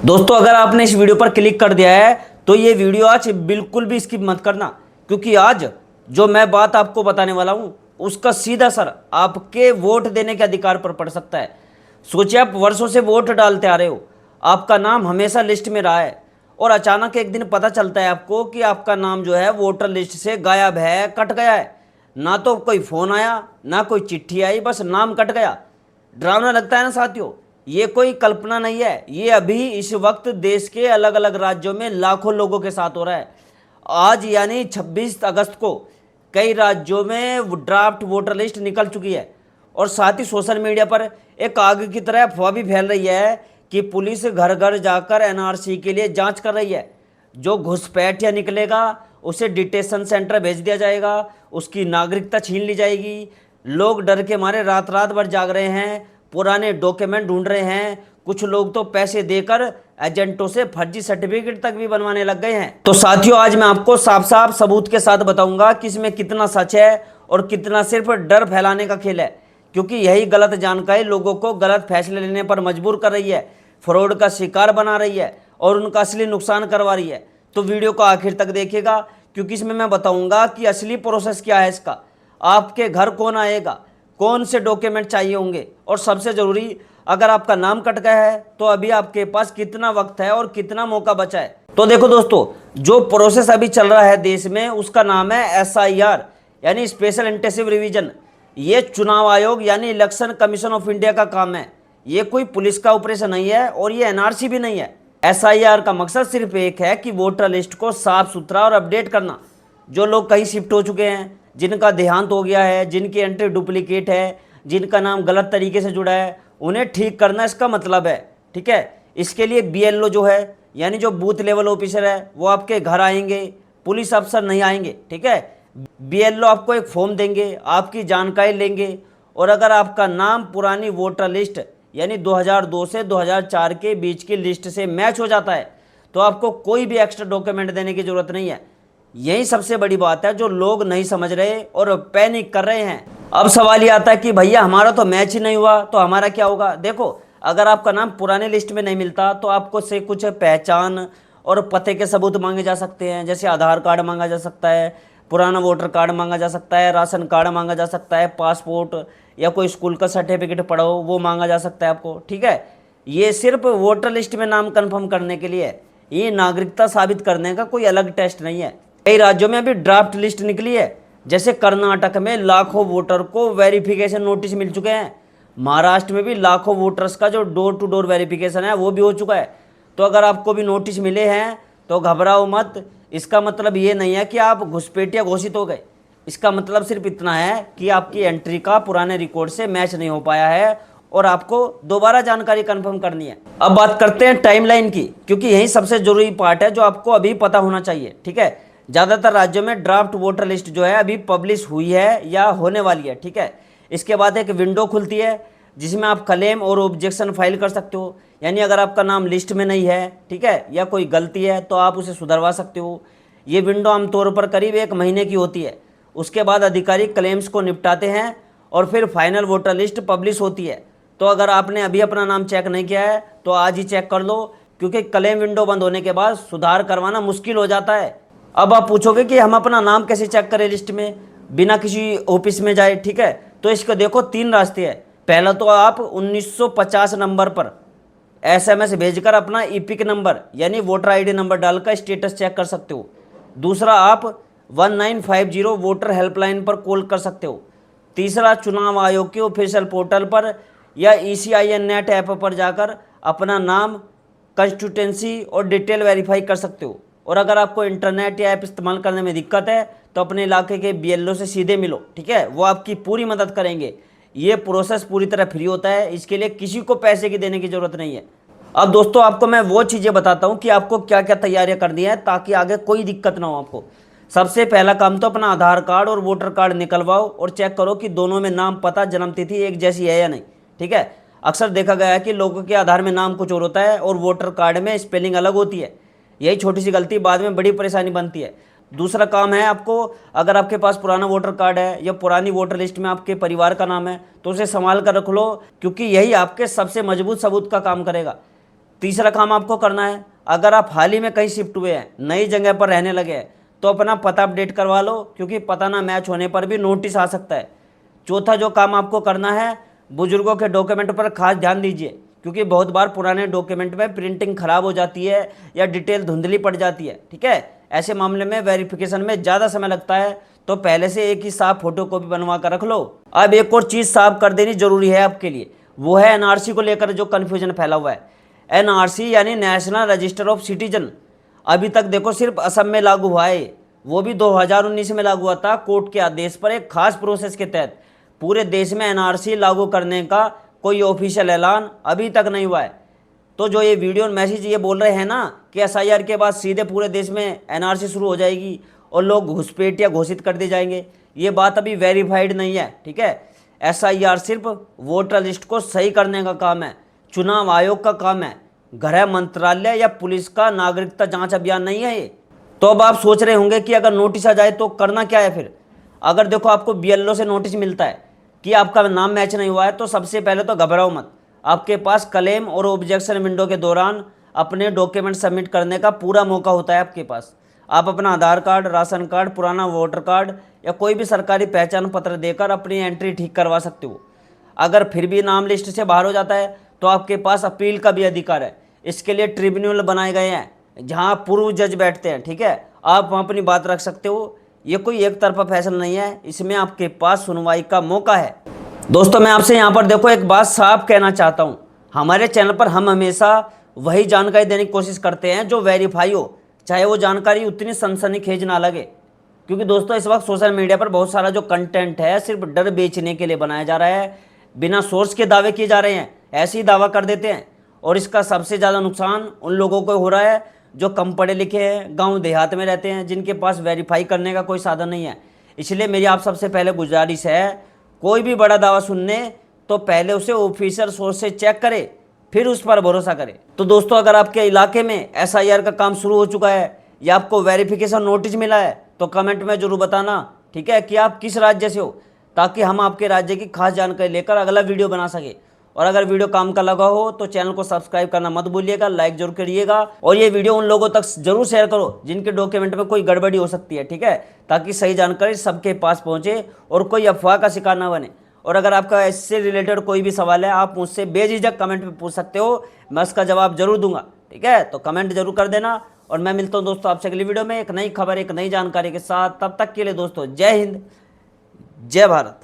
दोस्तों अगर आपने इस वीडियो पर क्लिक कर दिया है तो ये वीडियो आज बिल्कुल भी स्किप मत करना, क्योंकि आज जो मैं बात आपको बताने वाला हूं उसका सीधा असर आपके वोट देने के अधिकार पर पड़ सकता है। सोचिए, आप वर्षों से वोट डालते आ रहे हो, आपका नाम हमेशा लिस्ट में रहा है और अचानक एक दिन पता चलता है आपको कि आपका नाम जो है वोटर लिस्ट से गायब है, कट गया है। ना तो कोई फ़ोन आया, ना कोई चिट्ठी आई, बस नाम कट गया। डरावना लगता है ना साथियों? ये कोई कल्पना नहीं है, ये अभी इस वक्त देश के अलग अलग राज्यों में लाखों लोगों के साथ हो रहा है। आज यानी 26 अगस्त को कई राज्यों में ड्राफ्ट वोटर लिस्ट निकल चुकी है और साथ ही सोशल मीडिया पर एक आग की तरह अफवाह भी फैल रही है कि पुलिस घर घर जाकर एनआरसी के लिए जांच कर रही है। जो घुसपैठिया निकलेगा उसे डिटेशन सेंटर भेज दिया जाएगा, उसकी नागरिकता छीन ली जाएगी। लोग डर के मारे रात रात भर जाग रहे हैं, पुराने डॉक्यूमेंट ढूंढ रहे हैं। कुछ लोग तो पैसे देकर एजेंटों से फर्जी सर्टिफिकेट तक भी बनवाने लग गए हैं। तो साथियों, आज मैं आपको साफ साफ सबूत के साथ बताऊंगा कि इसमें कितना सच है और कितना सिर्फ डर फैलाने का खेल है, क्योंकि यही गलत जानकारी लोगों को गलत फैसले लेने पर मजबूर कर रही है, फ्रॉड का शिकार बना रही है और उनका असली नुकसान करवा रही है। तो वीडियो को आखिर तक देखिएगा, क्योंकि इसमें मैं बताऊंगा कि असली प्रोसेस क्या है इसका, आपके घर कौन आएगा, कौन से डॉक्यूमेंट चाहिए होंगे और सबसे ज़रूरी, अगर आपका नाम कट गया है तो अभी आपके पास कितना वक्त है और कितना मौका बचा है। तो देखो दोस्तों, जो प्रोसेस अभी चल रहा है देश में उसका नाम है एसआईआर, यानी स्पेशल इंटेंसिव रिवीजन। ये चुनाव आयोग यानी इलेक्शन कमीशन ऑफ इंडिया का काम है। ये कोई पुलिस का ऑपरेशन नहीं है और ये एनआरसी भी नहीं है। एसआईआर का मकसद सिर्फ एक है कि वोटर लिस्ट को साफ सुथरा और अपडेट करना। जो लोग कहीं शिफ्ट हो चुके हैं, जिनका देहांत हो गया है, जिनकी एंट्री डुप्लीकेट है, जिनका नाम गलत तरीके से जुड़ा है, उन्हें ठीक करना इसका मतलब है। ठीक है, इसके लिए बीएलओ जो है यानी जो बूथ लेवल ऑफिसर है वो आपके घर आएंगे, पुलिस अफसर नहीं आएंगे। ठीक है, बीएलओ आपको एक फॉर्म देंगे, आपकी जानकारी लेंगे और अगर आपका नाम पुरानी वोटर लिस्ट यानी 2002 से 2004 के बीच की लिस्ट से मैच हो जाता है तो आपको कोई भी एक्स्ट्रा डॉक्यूमेंट देने की जरूरत नहीं है। यही सबसे बड़ी बात है जो लोग नहीं समझ रहे और पैनिक कर रहे हैं। अब सवाल ये आता है कि भैया हमारा तो मैच ही नहीं हुआ तो हमारा क्या होगा? देखो, अगर आपका नाम पुराने लिस्ट में नहीं मिलता तो आपको से कुछ पहचान और पते के सबूत मांगे जा सकते हैं, जैसे आधार कार्ड मांगा जा सकता है, पुराना वोटर कार्ड मांगा जा सकता है, राशन कार्ड मांगा जा सकता है, पासपोर्ट या कोई स्कूल का सर्टिफिकेट पढ़ा हो वो मांगा जा सकता है आपको। ठीक है, ये सिर्फ वोटर लिस्ट में नाम कंफर्म करने के लिए है, ये नागरिकता साबित करने का कोई अलग टेस्ट नहीं है। कई राज्यों में अभी ड्राफ्ट लिस्ट निकली है, जैसे कर्नाटक में लाखों वोटर को वेरिफिकेशन नोटिस मिल चुके हैं, महाराष्ट्र में भी लाखों वोटर्स का जो डोर टू डोर वेरिफिकेशन है वो भी हो चुका है। तो अगर आपको भी नोटिस मिले हैं तो घबराओ मत, इसका मतलब ये नहीं है कि आप घुसपैठिया घोषित हो गए। इसका मतलब सिर्फ इतना है कि आपकी एंट्री का पुराने रिकॉर्ड से मैच नहीं हो पाया है और आपको दोबारा जानकारी कंफर्म करनी है। अब बात करते हैं टाइमलाइन की, क्योंकि यही सबसे जरूरी पार्ट है जो आपको अभी पता होना चाहिए। ठीक है, ज़्यादातर राज्यों में ड्राफ्ट वोटर लिस्ट जो है अभी पब्लिश हुई है या होने वाली है। ठीक है, इसके बाद एक विंडो खुलती है जिसमें आप क्लेम और ऑब्जेक्शन फाइल कर सकते हो, यानी अगर आपका नाम लिस्ट में नहीं है, ठीक है, या कोई गलती है तो आप उसे सुधरवा सकते हो। ये विंडो आमतौर पर करीब 1 महीने की होती है। उसके बाद अधिकारी क्लेम्स को निपटाते हैं और फिर फाइनल वोटर लिस्ट पब्लिश होती है। तो अगर आपने अभी अपना नाम चेक नहीं किया है तो आज ही चेक कर लो, क्योंकि क्लेम विंडो बंद होने के बाद सुधार करवाना मुश्किल हो जाता है। अब आप पूछोगे कि हम अपना नाम कैसे चेक करें लिस्ट में बिना किसी ऑफिस में जाए? ठीक है, तो इसको देखो 3 रास्ते हैं। पहला तो आप 1950 नंबर पर एसएमएस भेजकर अपना ईपिक नंबर यानी वोटर आईडी नंबर डालकर स्टेटस चेक कर सकते हो। दूसरा, आप 1950 वोटर हेल्पलाइन पर कॉल कर सकते हो। तीसरा, चुनाव आयोग के ऑफिशियल पोर्टल पर या ईसीआईएन नेट ऐप पर जाकर अपना नाम, कंस्टिट्यूंसी और डिटेल वेरीफाई कर सकते हो। और अगर आपको इंटरनेट या ऐप इस्तेमाल करने में दिक्कत है तो अपने इलाके के बीएलओ से सीधे मिलो। ठीक है, वो आपकी पूरी मदद करेंगे। ये प्रोसेस पूरी तरह फ्री होता है, इसके लिए किसी को पैसे की देने की ज़रूरत नहीं है। अब दोस्तों, आपको मैं वो चीज़ें बताता हूँ कि आपको क्या क्या तैयारियाँ करनी है ताकि आगे कोई दिक्कत ना हो आपको। सबसे पहला काम तो अपना आधार कार्ड और वोटर कार्ड निकलवाओ और चेक करो कि दोनों में नाम, पता, जन्मतिथि एक जैसी है या नहीं। ठीक है, अक्सर देखा गया है कि लोगों के आधार में नाम कुछ और होता है और वोटर कार्ड में स्पेलिंग अलग होती है। यही छोटी सी गलती बाद में बड़ी परेशानी बनती है। दूसरा काम है आपको, अगर आपके पास पुराना वोटर कार्ड है या पुरानी वोटर लिस्ट में आपके परिवार का नाम है तो उसे संभाल कर रख लो, क्योंकि यही आपके सबसे मजबूत सबूत का काम करेगा। तीसरा काम आपको करना है, अगर आप हाल ही में कहीं शिफ्ट हुए हैं, नई जगह पर रहने लगे हैं, तो अपना पता अपडेट करवा लो, क्योंकि पता ना मैच होने पर भी नोटिस आ सकता है। चौथा जो काम आपको करना है, बुजुर्गों के डॉक्यूमेंट पर खास ध्यान दीजिए, क्योंकि बहुत बार पुराने डॉक्यूमेंट में प्रिंटिंग खराब हो जाती है या डिटेल धुंधली पड़ जाती है। ठीक है, ऐसे मामले में वेरिफिकेशन में ज़्यादा समय लगता है, तो पहले से एक ही साफ फोटो कॉपी बनवा कर रख लो। अब एक और चीज़ साफ कर देनी जरूरी है आपके लिए, वो है एनआरसी को लेकर जो कन्फ्यूजन फैला हुआ है। एनआरसी यानी नेशनल रजिस्टर ऑफ सिटीजन, अभी तक देखो सिर्फ असम में लागू हुआ है, वो भी 2019 में लागू हुआ था कोर्ट के आदेश पर, एक खास प्रोसेस के तहत। पूरे देश में एनआरसी लागू करने का कोई ऑफिशियल ऐलान अभी तक नहीं हुआ है। तो जो ये वीडियो मैसेज ये बोल रहे हैं ना कि एसआईआर के बाद सीधे पूरे देश में एनआरसी शुरू हो जाएगी और लोग घुसपैठ या घोषित कर दिए जाएंगे, ये बात अभी वेरीफाइड नहीं है। ठीक है, एसआईआर सिर्फ वोटर लिस्ट को सही करने का काम है, चुनाव आयोग का काम है, गृह मंत्रालय या पुलिस का नागरिकता जांच अभियान नहीं है ये। तो अब आप सोच रहे होंगे कि अगर नोटिस आ जाए तो करना क्या है फिर। अगर देखो आपको बीएलओ से नोटिस मिलता है कि आपका नाम मैच नहीं हुआ है, तो सबसे पहले तो घबराओ मत। आपके पास क्लेम और ऑब्जेक्शन विंडो के दौरान अपने डॉक्यूमेंट सबमिट करने का पूरा मौका होता है आपके पास। आप अपना आधार कार्ड, राशन कार्ड, पुराना वोटर कार्ड या कोई भी सरकारी पहचान पत्र देकर अपनी एंट्री ठीक करवा सकते हो। अगर फिर भी नाम लिस्ट से बाहर हो जाता है तो आपके पास अपील का भी अधिकार है। इसके लिए ट्रिब्यूनल बनाए गए हैं जहां पूर्व जज बैठते हैं। ठीक है, आप वहां अपनी बात रख सकते हो। ये कोई एक तरफा फैसला नहीं है, इसमें आपके पास सुनवाई का मौका है। दोस्तों मैं आपसे यहाँ पर देखो एक बात साफ कहना चाहता हूँ, हमारे चैनल पर हम हमेशा वही जानकारी देने की कोशिश करते हैं जो वेरीफाई हो, चाहे वो जानकारी उतनी सनसनीखेज ना लगे। क्योंकि दोस्तों इस वक्त सोशल मीडिया पर बहुत सारा जो कंटेंट है सिर्फ डर बेचने के लिए बनाया जा रहा है, बिना सोर्स के दावे किए जा रहे हैं, ऐसे ही दावा कर देते हैं। और इसका सबसे ज़्यादा नुकसान उन लोगों को हो रहा है जो कम पढ़े लिखे हैं, गांव देहात में रहते हैं, जिनके पास वेरीफाई करने का कोई साधन नहीं है। इसलिए मेरी आप सबसे पहले गुजारिश है, कोई भी बड़ा दावा सुनने तो पहले उसे ऑफिशियल सोर्स से चेक करे, फिर उस पर भरोसा करें। तो दोस्तों अगर आपके इलाके में एसआईआर का काम शुरू हो चुका है या आपको वेरिफिकेशन नोटिस मिला है तो कमेंट में जरूर बताना, ठीक है, कि आप किस राज्य से हो, ताकि हम आपके राज्य की खास जानकारी लेकर अगला वीडियो बना सके। और अगर वीडियो काम का लगा हो तो चैनल को सब्सक्राइब करना मत भूलिएगा, लाइक जरूर करिएगा और ये वीडियो उन लोगों तक जरूर शेयर करो जिनके डॉक्यूमेंट में कोई गड़बड़ी हो सकती है। ठीक है, ताकि सही जानकारी सबके पास पहुंचे और कोई अफवाह का शिकार ना बने। और अगर आपका इससे रिलेटेड कोई भी सवाल है आप मुझसे बेझिझक कमेंट में पूछ सकते हो, मैं उसका जवाब जरूर दूंगा। ठीक है, तो कमेंट जरूर कर देना और मैं मिलता हूँ दोस्तों आपसे अगली वीडियो में एक नई खबर, एक नई जानकारी के साथ। तब तक के लिए दोस्तों जय हिंद, जय भारत।